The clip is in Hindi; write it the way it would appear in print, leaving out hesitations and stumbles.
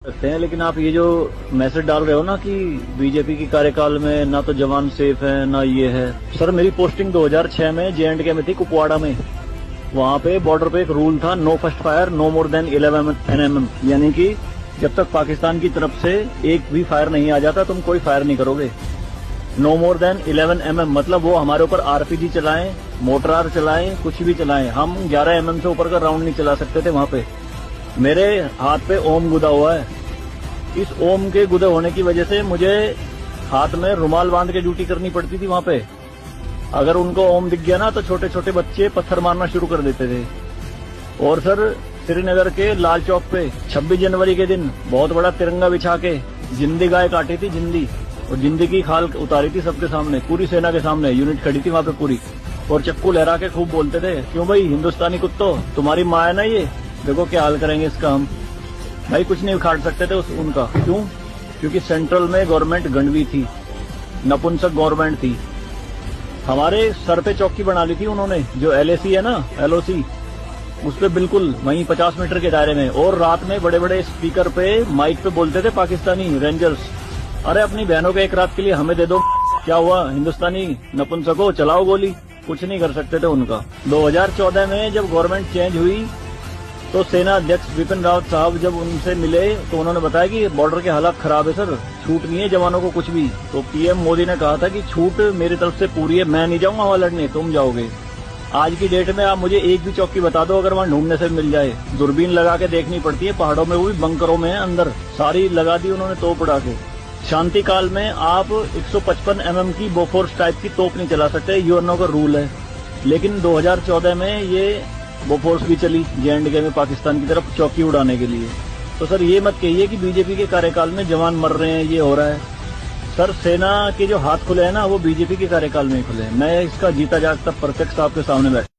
सकते हैं, लेकिन आप ये जो मैसेज डाल रहे हो ना कि बीजेपी की कार्यकाल में ना तो जवान सेफ है ना ये है। सर मेरी पोस्टिंग 2006 में J&K में थी, कुपवाड़ा में। वहाँ पे बॉर्डर पे एक रूल था, no first fire no more than 11 NM, यानी कि जब तक पाकिस्तान की तरफ से एक भी फायर नहीं आ जाता तुम कोई फायर नहीं करोगे। नो मोर देन 11 mm मतलब वो हमारे ऊपर RPG चलाएं, मोटरार चलाएं, कुछ भी चलाएं, हम 11 mm से ऊपर का राउंड नहीं चला सकते थे वहाँ पे। मेरे हाथ पे ओम गुदा हुआ है। इस ओम के गुदे होने की वजह से मुझे हाथ में रुमाल बांध के ड्यूटी करनी पड़ती थी वहाँ पे। अगर उनको ओम दिख गया ना तो छोटे छोटे बच्चे पत्थर मारना शुरू कर देते थे। और सर श्रीनगर के लाल चौक पे 26 जनवरी के दिन बहुत बड़ा तिरंगा बिछा के जिंदी गाय काटी थी, जिंदी, और जिंदी की खाल उतारी थी सबके सामने, पूरी सेना के सामने यूनिट खड़ी थी वहाँ पे पूरी, और चक्कू लहरा के खूब बोलते थे, क्यों भाई हिंदुस्तानी कुत्तों, तुम्हारी माँ है ना ये, देखो क्या हाल करेंगे इसका हम। भाई कुछ नहीं उखाड़ सकते थे उनका। क्यों? क्योंकि सेंट्रल में गवर्नमेंट गंडवी थी, नपुंसक गवर्नमेंट थी। हमारे सर पे चौकी बना ली थी उन्होंने, जो LAC है ना, LOC, उस पे बिल्कुल वहीं 50 मीटर के दायरे में। और रात में बड़े बड़े स्पीकर पे माइक पे बोलते थे पाकिस्तानी रेंजर्स, अरे अपनी बहनों के एक रात के लिए हमें दे दो, क्या हुआ हिंदुस्तानी नपुंसको, चलाओ गोली। कुछ नहीं कर सकते थे उनका। 2014 में जब गवर्नमेंट चेंज हुई तो सेना अध्यक्ष बिपिन रावत साहब जब उनसे मिले तो उन्होंने बताया कि बॉर्डर के हालात खराब है सर, छूट नहीं है जवानों को कुछ भी। तो PM मोदी ने कहा था कि छूट मेरी तरफ से पूरी है, मैं नहीं जाऊंगा वहां लड़ने, तुम जाओगे। आज की डेट में आप मुझे एक भी चौकी बता दो अगर वहां ढूंढने से मिल जाए। दूरबीन लगा के देखनी पड़ती है पहाड़ों में, वो भी बंकरों में अंदर, सारी लगा दी उन्होंने तोप उड़ा के। शांति काल में आप 155 mm की बोफोर्स टाइप की तोप नहीं चला सकते, UNO का रूल है। लेकिन 2014 में ये बोफोर्स भी चली J&K में पाकिस्तान की तरफ चौकी उड़ाने के लिए। तो सर ये मत कहिए कि बीजेपी के कार्यकाल में जवान मर रहे हैं, ये हो रहा है। सर सेना के जो हाथ खुले हैं ना वो बीजेपी के कार्यकाल में ही खुले हैं। मैं इसका जीता जागता प्रत्यक्ष आपके सामने बैठा